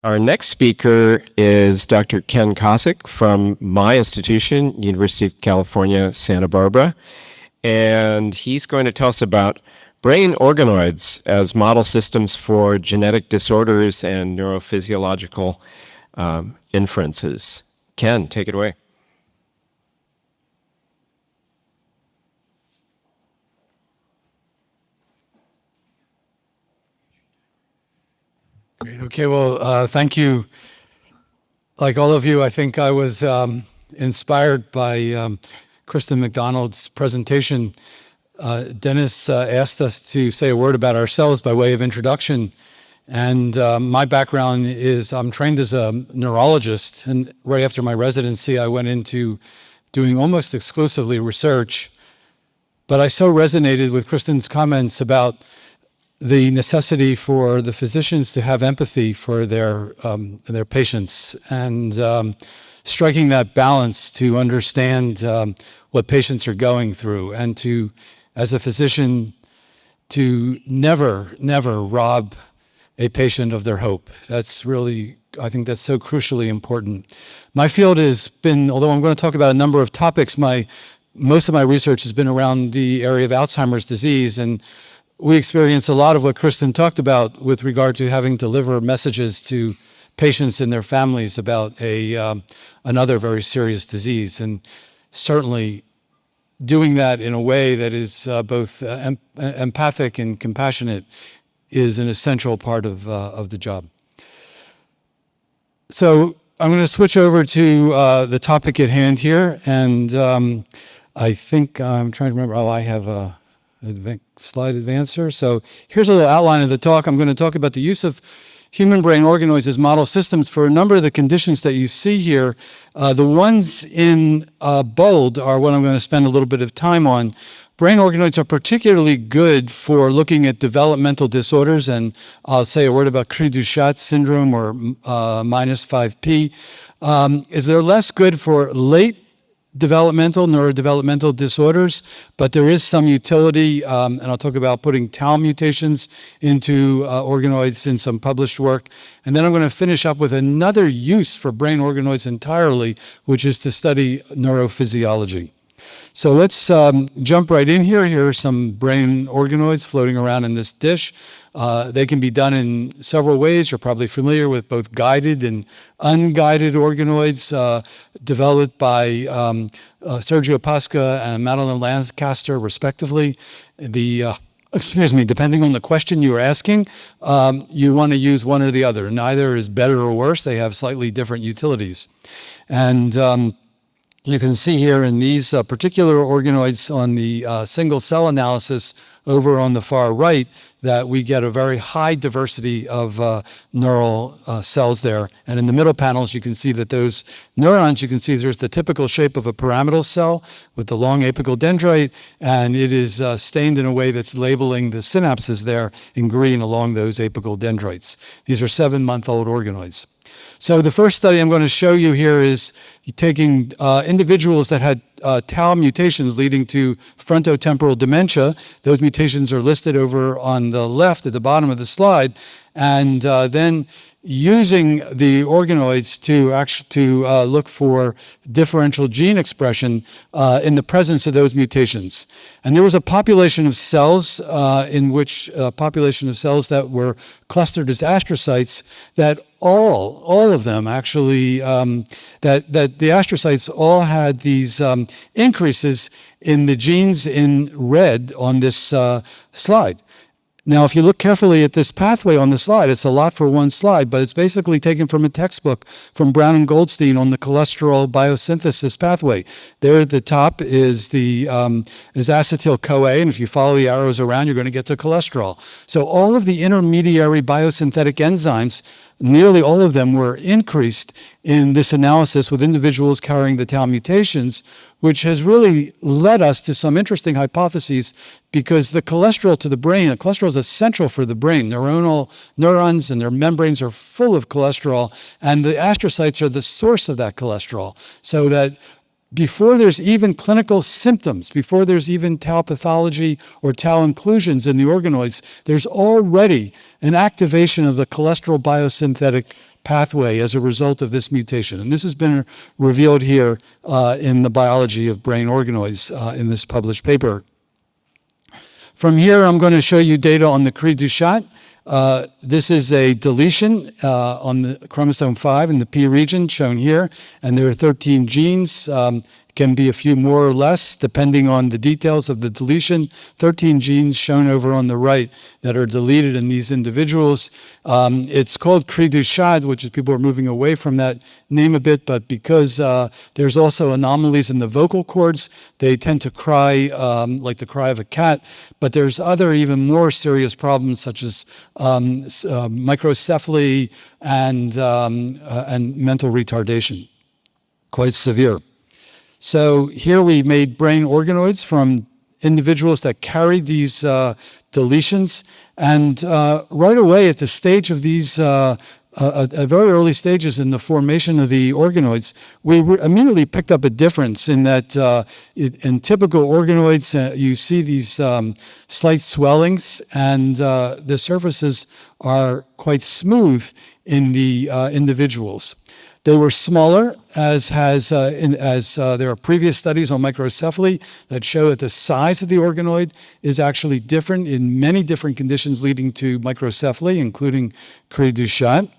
Our next speaker is Dr. Ken Kosik from my institution, University of California, Santa Barbara. And he's going to tell us about brain organoids as model systems for genetic disorders and neurophysiological inferences. Ken, take it away. Great. Okay. Well, thank you. Like all of you, I think I was inspired by Kristen McDonald's presentation. Dennis asked us to say a word about ourselves by way of introduction. And my background is I'm trained as a neurologist. And right after my residency, I went into doing almost exclusively research. But I so resonated with Kristen's comments about the necessity for the physicians to have empathy for their patients and striking that balance to understand what patients are going through and to, as a physician, to never rob a patient of their hope. That's really, I think that's so crucially important. My field has been, although I'm going to talk about a number of topics, most of my research has been around the area of Alzheimer's disease, and we experience a lot of what Kristen talked about with regard to having to deliver messages to patients and their families about another very serious disease. And certainly doing that in a way that is both empathic and compassionate is an essential part of the job. So I'm going to switch over to the topic at hand here. And I think I'm trying to remember, I have a slide advancer. So here's a little outline of the talk. I'm going to talk about the use of human brain organoids as model systems for a number of the conditions that you see here. The ones in bold are what I'm going to spend a little bit of time on. Brain organoids are particularly good for looking at developmental disorders, and I'll say a word about Cri-du-Chat syndrome or minus 5P. They're less good for late neurodevelopmental disorders, but there is some utility, and I'll talk about putting tau mutations into organoids in some published work. And then I'm going to finish up with another use for brain organoids entirely, which is to study neurophysiology. So let's jump right in here. Here are some brain organoids floating around in this dish. They can be done in several ways. You're probably familiar with both guided and unguided organoids developed by Sergio Pasca and Madeline Lancaster, respectively. Depending on the question you're asking, you want to use one or the other. Neither is better or worse. They have slightly different utilities. And you can see here in these particular organoids on the single cell analysis over on the far right that we get a very high diversity of neural cells there. And in the middle panels, you can see that those neurons, you can see there's the typical shape of a pyramidal cell with the long apical dendrite, and it is stained in a way that's labeling the synapses there in green along those apical dendrites. These are 7-month-old organoids. So the first study I'm going to show you here is taking individuals that had tau mutations leading to frontotemporal dementia. Those mutations are listed over on the left at the bottom of the slide, and then using the organoids to look for differential gene expression in the presence of those mutations. And there was a population of cells that were clustered as astrocytes that all of them actually, that the astrocytes all had these increases in the genes in red on this slide. Now, if you look carefully at this pathway on the slide, it's a lot for one slide, but it's basically taken from a textbook from Brown and Goldstein on the cholesterol biosynthesis pathway. There at the top is acetyl-CoA, and if you follow the arrows around, you're going to get to cholesterol. So all of the intermediary biosynthetic enzymes, nearly all of them were increased in this analysis with individuals carrying the tau mutations, which has really led us to some interesting hypotheses because the cholesterol to the brain, cholesterol is essential for the brain. Neurons and their membranes are full of cholesterol, and the astrocytes are the source of that cholesterol. So that before there's even clinical symptoms, before there's even tau pathology or tau inclusions in the organoids, there's already an activation of the cholesterol biosynthetic pathway as a result of this mutation. And this has been revealed here in the biology of brain organoids in this published paper. From here, I'm going to show you data on the Cri du chat. This is a deletion on the chromosome 5 in the P region shown here, and there are 13 genes. Can be a few more or less depending on the details of the deletion. 13 genes shown over on the right that are deleted in these individuals. It's called Cri du chat, which is people are moving away from that name a bit, but because there's also anomalies in the vocal cords, they tend to cry like the cry of a cat. But there's other even more serious problems such as microcephaly and mental retardation, quite severe. So here we made brain organoids from individuals that carried these deletions. And right away at the stage of these, at very early stages in the formation of the organoids, we immediately picked up a difference in that in typical organoids, you see these slight swellings, and the surfaces are quite smooth in the individuals. They were smaller, as there are previous studies on microcephaly that show that the size of the organoid is actually different in many different conditions leading to microcephaly, including Cri du chat.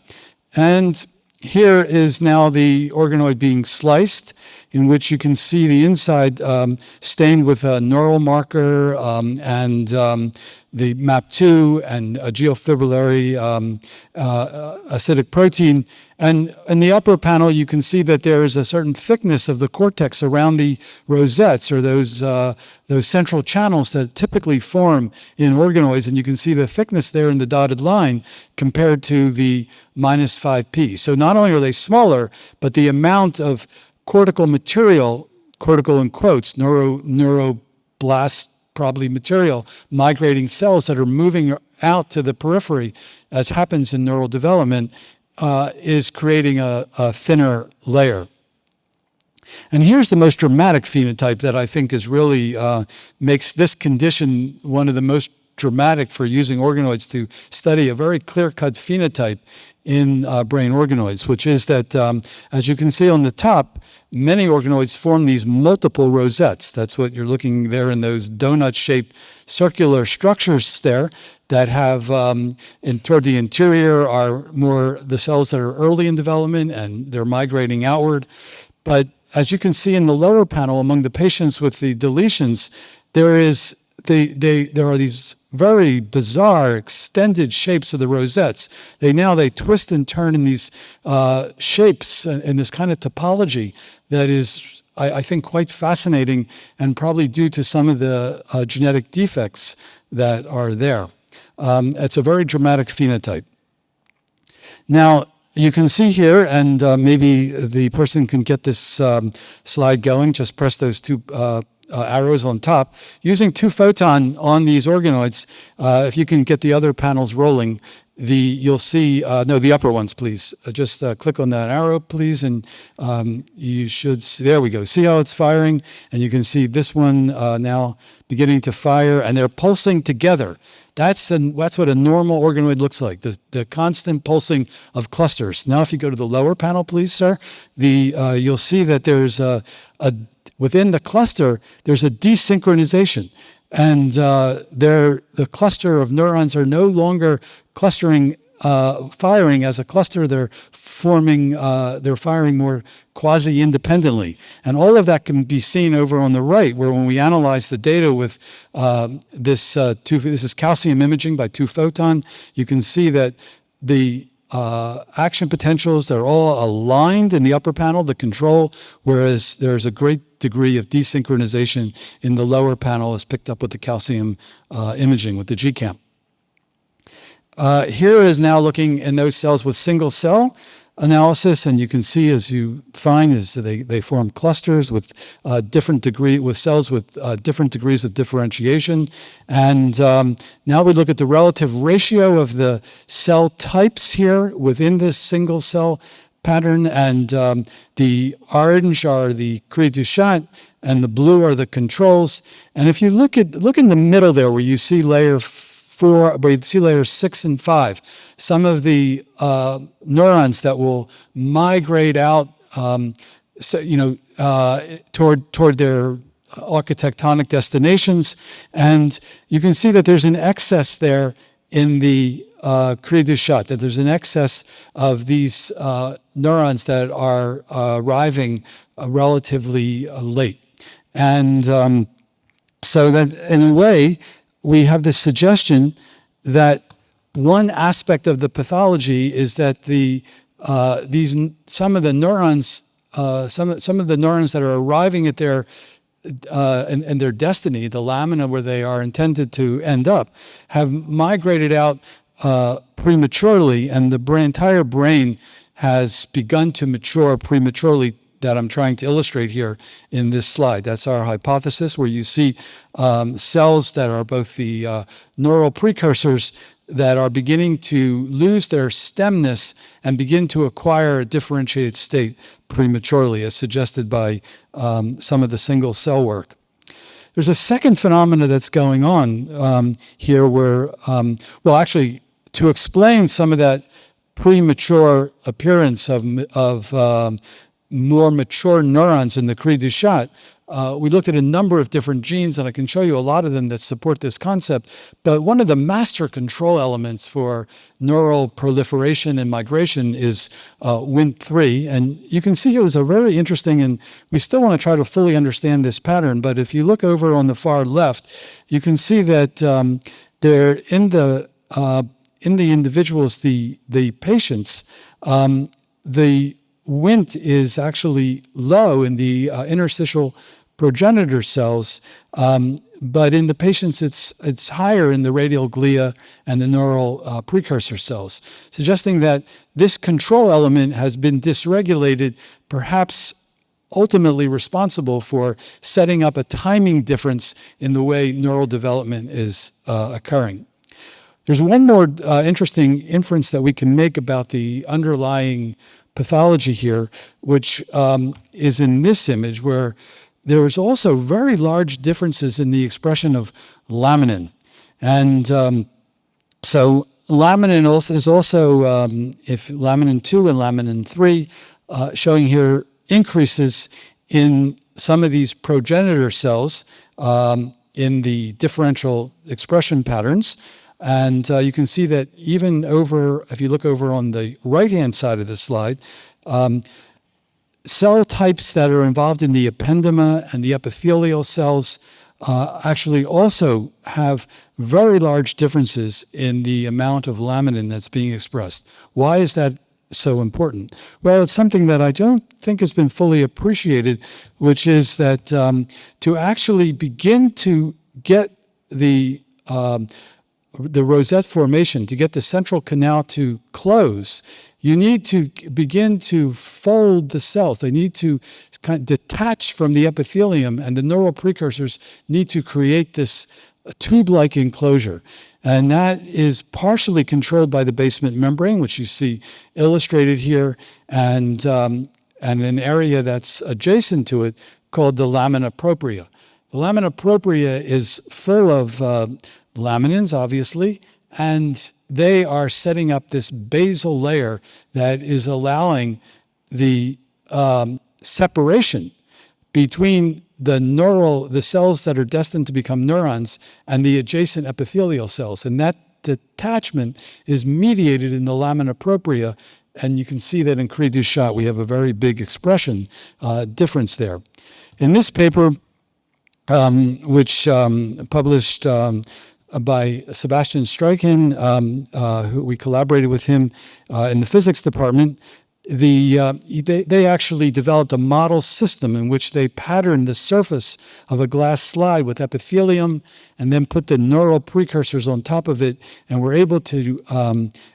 And here is now the organoid being sliced, in which you can see the inside stained with a neural marker and the MAP2 and a geofibrillary acidic protein. And in the upper panel, you can see that there is a certain thickness of the cortex around the rosettes, or those central channels that typically form in organoids. And you can see the thickness there in the dotted line compared to the -5p. So not only are they smaller, but the amount of cortical material, cortical in quotes, neuroblast probably material, migrating cells that are moving out to the periphery, as happens in neural development, is creating a thinner layer. And here's the most dramatic phenotype that I think is really makes this condition one of the most dramatic for using organoids to study a very clear-cut phenotype in brain organoids, which is that, as you can see on the top, many organoids form these multiple rosettes. That's what you're looking there in those donut-shaped circular structures there that have, toward the interior are more the cells that are early in development, and they're migrating outward. But as you can see in the lower panel, among the patients with the deletions, there are these very bizarre extended shapes of the rosettes. They twist and turn in these shapes in this kind of topology that is, I think, quite fascinating, and probably due to some of the genetic defects that are there. It's a very dramatic phenotype. Now, you can see here, and maybe the person can get this slide going, just press those two arrows on top. Using 2-photon on these organoids, if you can get the other panels rolling, you'll see, the upper ones, please. Just click on that arrow, please, and you should see, there we go. See how it's firing? And you can see this one now beginning to fire, and they're pulsing together. That's what a normal organoid looks like, the constant pulsing of clusters. Now, if you go to the lower panel, please, sir, you'll see that there's within the cluster, there's a desynchronization. And the cluster of neurons are no longer clustering, firing as a cluster. They're firing more quasi-independently. And all of that can be seen over on the right, where when we analyze the data with this is calcium imaging by 2-photon, you can see that the action potentials, they're all aligned in the upper panel, the control, whereas there's a great degree of desynchronization in the lower panel as picked up with the calcium imaging with the GCAM. Here is now looking in those cells with single cell analysis, and you can see, as you find, is they form clusters with cells with different degrees of differentiation. And now we look at the relative ratio of the cell types here within this single cell pattern, and the orange are the Cri du chat, and the blue are the controls. And if you look in the middle there, where you see layer 4, but you see layers 6 and 5. Some of the neurons that will migrate out, toward their architectonic destinations, and you can see that there's an excess there in the cri du chat, that there's an excess of these neurons that are arriving relatively late. And so that in a way, we have this suggestion that one aspect of the pathology is that some of the neurons that are arriving at their and their destiny, the lamina where they are intended to end up, have migrated out prematurely, and the entire brain has begun to mature prematurely, that I'm trying to illustrate here in this slide. That's our hypothesis, where you see cells that are both the neural precursors that are beginning to lose their stemness and begin to acquire a differentiated state prematurely, as suggested by some of the single cell work. There's a second phenomena that's going on here where, actually, to explain some of that premature appearance of more mature neurons in the cri du chat, we looked at a number of different genes, and I can show you a lot of them that support this concept. But one of the master control elements for neural proliferation and migration is Wnt3. And you can see it was a very interesting, and we still want to try to fully understand this pattern. But if you look over on the far left, you can see that they're in the individuals, the patients, the Wnt is actually low in the interstitial progenitor cells, but in the patients it's higher in the radial glia and the neural precursor cells, suggesting that this control element has been dysregulated, perhaps ultimately responsible for setting up a timing difference in the way neural development is occurring. There's one more interesting inference that we can make about the underlying pathology here, which is in this image, where there is also very large differences in the expression of laminin. And so laminin is also, if laminin 2 and laminin 3, showing here increases in some of these progenitor cells in the differential expression patterns. And you can see that even if you look over on the right-hand side of the slide, cell types that are involved in the ependyma and the epithelial cells actually also have very large differences in the amount of laminin that's being expressed. Why is that so important? Well, it's something that I don't think has been fully appreciated, which is that to actually begin to get the rosette formation, to get the central canal to close, you need to begin to fold the cells. They need to kind of detach from the epithelium, and the neural precursors need to create this tube-like enclosure. And that is partially controlled by the basement membrane, which you see illustrated here, and an area that's adjacent to it called the lamina propria. The lamina propria is full of laminins, obviously, and they are setting up this basal layer that is allowing the separation between the cells that are destined to become neurons and the adjacent epithelial cells. And that detachment is mediated in the lamina propria, and you can see that in cri du chat we have a very big expression difference there. In this paper, which published by Sebastian Streichen, who we collaborated with him in the physics department, they actually developed a model system in which they patterned the surface of a glass slide with epithelium and then put the neural precursors on top of it, and were able to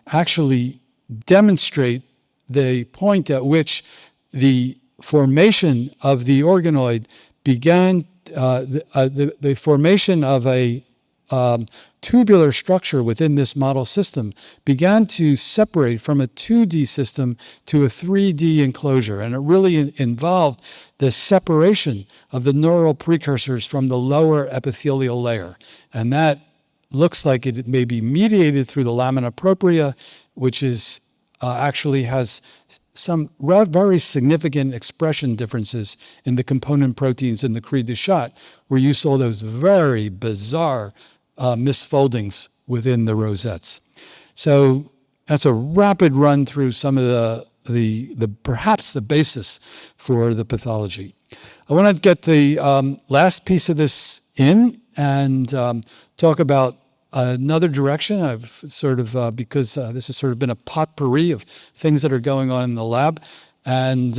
actually demonstrate the point at which the formation of the organoid began, the formation of a tubular structure within this model system began to separate from a 2D system to a 3D enclosure. And it really involved the separation of the neural precursors from the lower epithelial layer. And that looks like it may be mediated through the lamina propria, which is actually has some very significant expression differences in the component proteins in the cri du chat, where you saw those very bizarre misfoldings within the rosettes. So that's a rapid run through some of the perhaps the basis for the pathology. I want to get the last piece of this in and talk about another direction. I've sort of, because this has sort of been a potpourri of things that are going on in the lab. And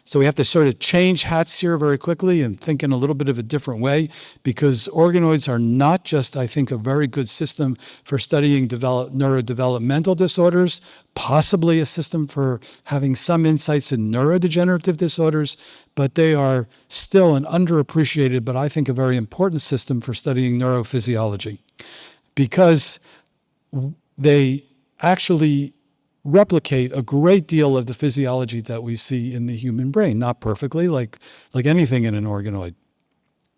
so we have to sort of change hats here very quickly and think in a little bit of a different way, because organoids are not just, I think, a very good system for studying neurodevelopmental disorders, possibly a system for having some insights in neurodegenerative disorders, but they are still an underappreciated, but I think a very important system for studying neurophysiology, because they actually replicate a great deal of the physiology that we see in the human brain, not perfectly, like anything in an organoid.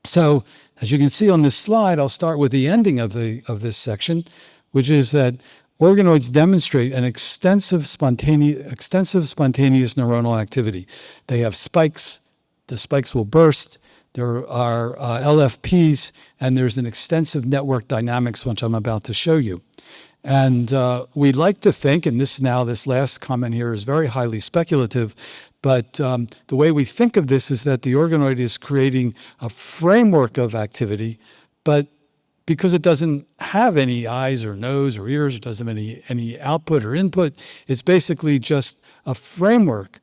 So, as you can see on this slide, I'll start with the ending of this section, which is that organoids demonstrate an extensive spontaneous neuronal activity. They have spikes. The spikes will burst. There are LFPs, and there's an extensive network dynamics, which I'm about to show you. And we'd like to think, and this last comment here is very highly speculative, but the way we think of this is that the organoid is creating a framework of activity, but because it doesn't have any eyes or nose or ears, it doesn't have any output or input, it's basically just a framework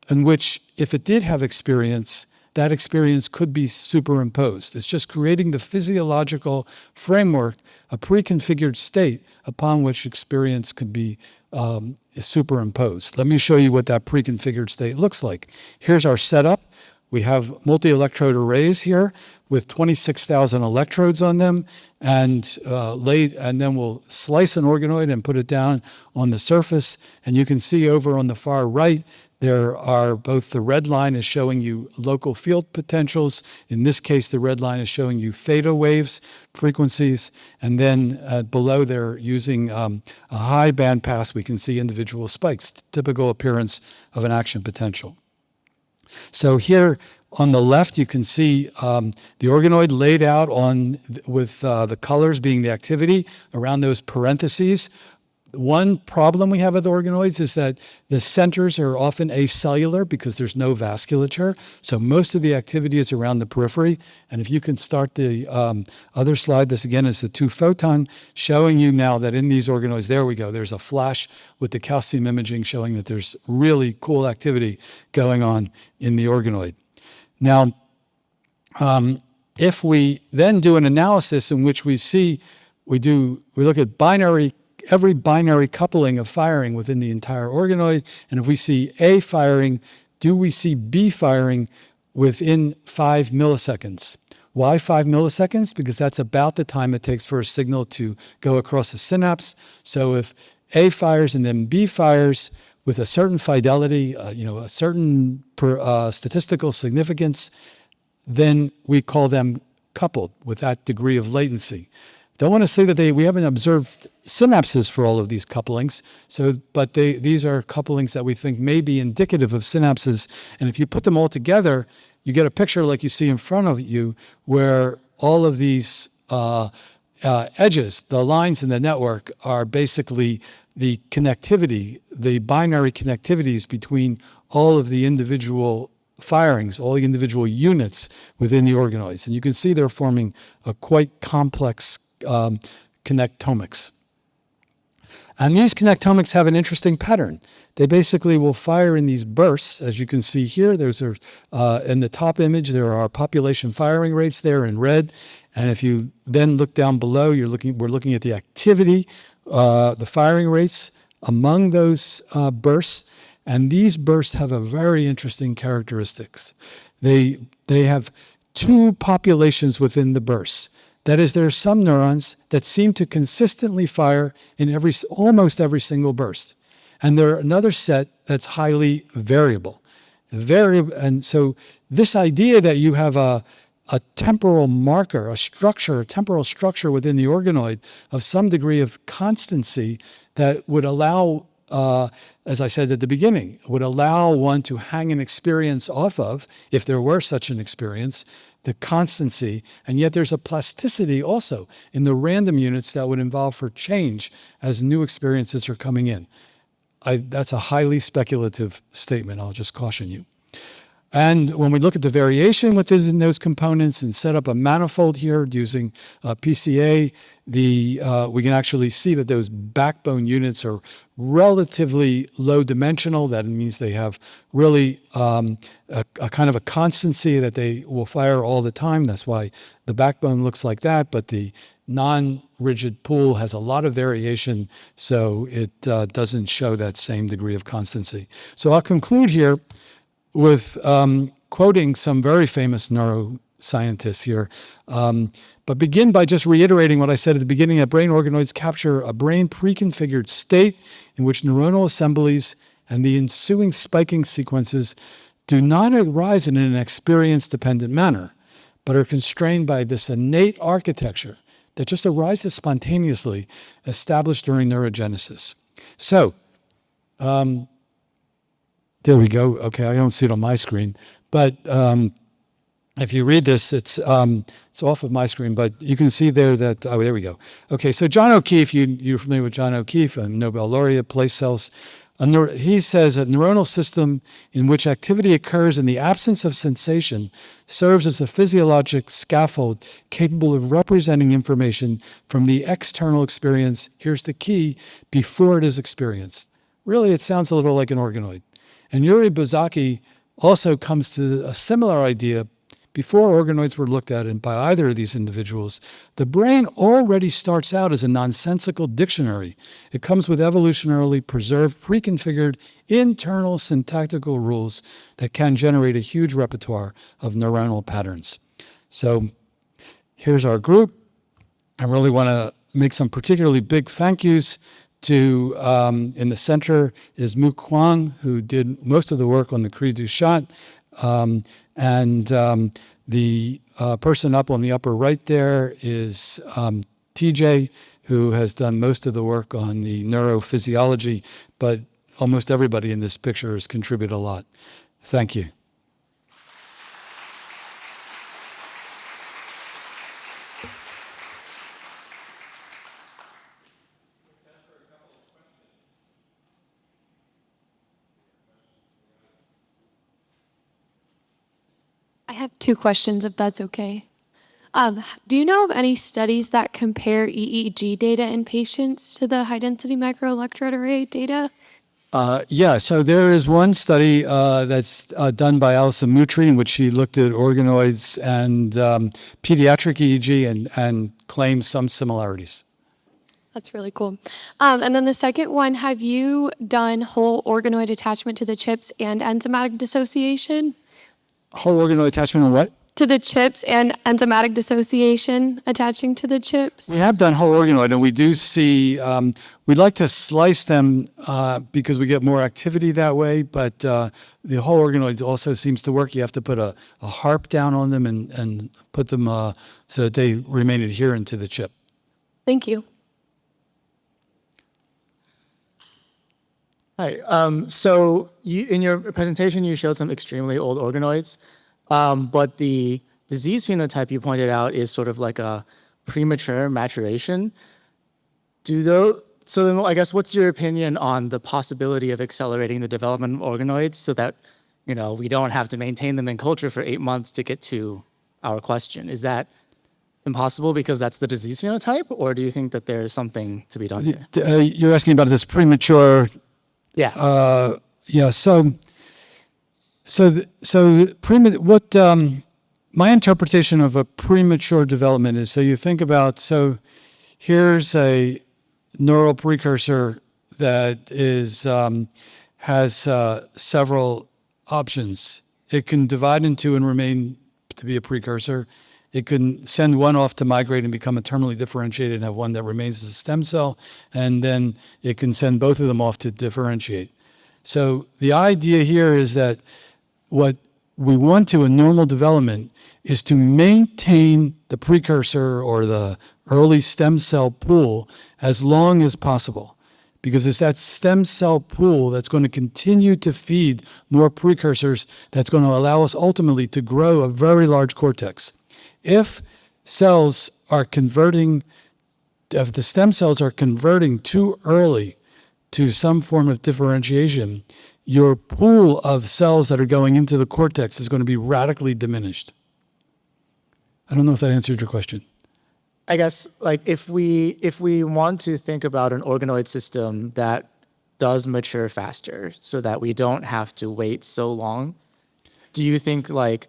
in which, if it did have experience, that experience could be superimposed. It's just creating the physiological framework, a pre-configured state upon which experience could be superimposed. Let me show you what that pre-configured state looks like. Here's our setup. We have multi-electrode arrays here with 26,000 electrodes on them, and then we'll slice an organoid and put it down on the surface. And you can see over on the far right, there are both the red line is showing you local field potentials. In this case, the red line is showing you theta waves, frequencies. And then below they're using a high band pass. We can see individual spikes, typical appearance of an action potential. So here on the left, you can see the organoid laid out with the colors being the activity around those parentheses. One problem we have with organoids is that the centers are often acellular because there's no vasculature. So most of the activity is around the periphery. And if you can start the other slide, this again is the 2-photon, showing you now that in these organoids, there we go, there's a flash with the calcium imaging showing that there's really cool activity going on in the organoid. Now, if we then do an analysis in which we look at every binary coupling of firing within the entire organoid, and if we see A firing, do we see B firing within 5 milliseconds? Why 5 milliseconds? Because that's about the time it takes for a signal to go across a synapse. So if A fires and then B fires with a certain fidelity, a certain statistical significance, then we call them coupled with that degree of latency. Don't want to say that we haven't observed synapses for all of these couplings, but these are couplings that we think may be indicative of synapses. And if you put them all together, you get a picture like you see in front of you, where all of these edges, the lines in the network, are basically the connectivity, the binary connectivities between all of the individual firings, all the individual units within the organoids. And you can see they're forming a quite complex connectomics. And these connectomics have an interesting pattern. They basically will fire in these bursts, as you can see here. In the top image, there are population firing rates there in red. And if you then look down below, we're looking at the activity, the firing rates among those bursts. And these bursts have a very interesting characteristics. They have two populations within the bursts. That is, there are some neurons that seem to consistently fire in almost every single burst. And there are another set that's highly variable. And so this idea that you have a a temporal marker, a temporal structure within the organoid of some degree of constancy that would allow, as I said at the beginning, would allow one to hang an experience off of, if there were such an experience, the constancy, and yet there's a plasticity also in the random units that would involve for change as new experiences are coming in. That's a highly speculative statement, I'll just caution you. And when we look at the variation within those components and set up a manifold here using PCA, we can actually see that those backbone units are relatively low dimensional. That means they have really a kind of a constancy that they will fire all the time. That's why the backbone looks like that, but the non-rigid pool has a lot of variation, so it doesn't show that same degree of constancy. So I'll conclude here with quoting some very famous neuroscientists here, but begin by just reiterating what I said at the beginning, that brain organoids capture a brain preconfigured state in which neuronal assemblies and the ensuing spiking sequences do not arise in an experience-dependent manner, but are constrained by this innate architecture that just arises spontaneously, established during neurogenesis. So, there we go. Okay, I don't see it on my screen, but if you read this, it's off of my screen, but you can see there that, oh, there we go. Okay, so John O'Keefe, you're familiar with John O'Keefe, a Nobel laureate, place cells. He says a neuronal system in which activity occurs in the absence of sensation serves as a physiologic scaffold capable of representing information from the external experience, here's the key, before it is experienced. Really, it sounds a little like an organoid. And Yuri Buzaki also comes to a similar idea. Before organoids were looked at by either of these individuals, the brain already starts out as a nonsensical dictionary. It comes with evolutionarily preserved, preconfigured internal syntactical rules that can generate a huge repertoire of neuronal patterns. So here's our group. I really want to make some particularly big thank yous to, in the center is Mu Kwang, who did most of the work on the Cri du Chat. The person up on the upper right there is TJ, who has done most of the work on the neurophysiology, but almost everybody in this picture has contributed a lot. Thank you. I have two questions, if that's okay. Do you know of any studies that compare EEG data in patients to the high-density microelectrode array data? Yeah, so there is one study that's done by Alison Mutri in which she looked at organoids and pediatric EEG and claimed some similarities. That's really cool. And then the second one, have you done whole organoid attachment to the chips and enzymatic dissociation? Whole organoid attachment on what? To the chips and enzymatic dissociation attaching to the chips? We have done whole organoid, and we do see, we'd like to slice them because we get more activity that way, but the whole organoid also seems to work. You have to put a harp down on them and put them so that they remain adherent to the chip. Thank you. Hi. So in your presentation, you showed some extremely old organoids, but the disease phenotype you pointed out is sort of like a premature maturation. So then I guess what's your opinion on the possibility of accelerating the development of organoids so that, we don't have to maintain them in culture for 8 months to get to our question? Is that impossible because that's the disease phenotype, or do you think that there's something to be done here? You're asking about this premature. Yeah. My interpretation of a premature development is, so you think about, so here's a neural precursor that has several options. It can divide into and remain to be a precursor. It can send one off to migrate and become a terminally differentiated and have one that remains as a stem cell, and then it can send both of them off to differentiate. So the idea here is that what we want to, in normal development, is to maintain the precursor or the early stem cell pool as long as possible. Because it's that stem cell pool that's going to continue to feed more precursors that's going to allow us ultimately to grow a very large cortex. If cells are converting, if the stem cells are converting too early to some form of differentiation, your pool of cells that are going into the cortex is going to be radically diminished. I don't know if that answered your question. I guess like if we want to think about an organoid system that does mature faster so that we don't have to wait so long, do you think like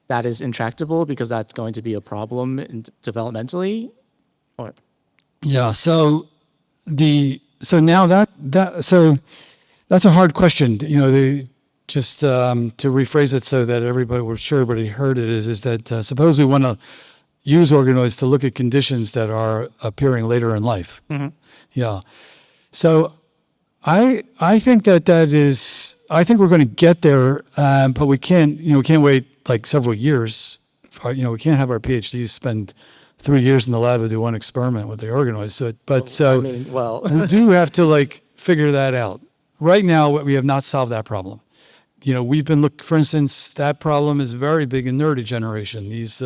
that is intractable because that's going to be a problem developmentally? Or Yeah, so now that's a hard question. You know, just to rephrase it so that we're sure everybody heard it, is that suppose we want to use organoids to look at conditions that are appearing later in life. Mm-hmm. Yeah. So I think I think we're going to get there, but we can't wait like several years. We can't have our PhDs spend 3 years in the lab to do one experiment with the organoids. We do have to like figure that out. Right now, we have not solved that problem. We've been for instance, that problem is very big in neurodegeneration. These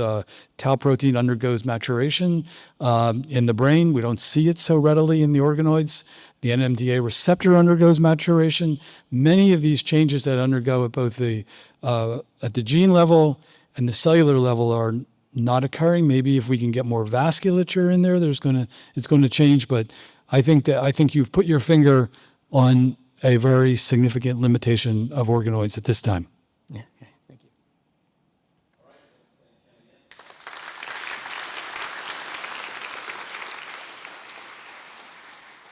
tau protein undergoes maturation in the brain. We don't see it so readily in the organoids. The NMDA receptor undergoes maturation. Many of these changes that undergo at both at the gene level and the cellular level are not occurring. Maybe if we can get more vasculature in there, it's going to change. But I think you've put your finger on a very significant limitation of organoids at this time. Yeah. Okay.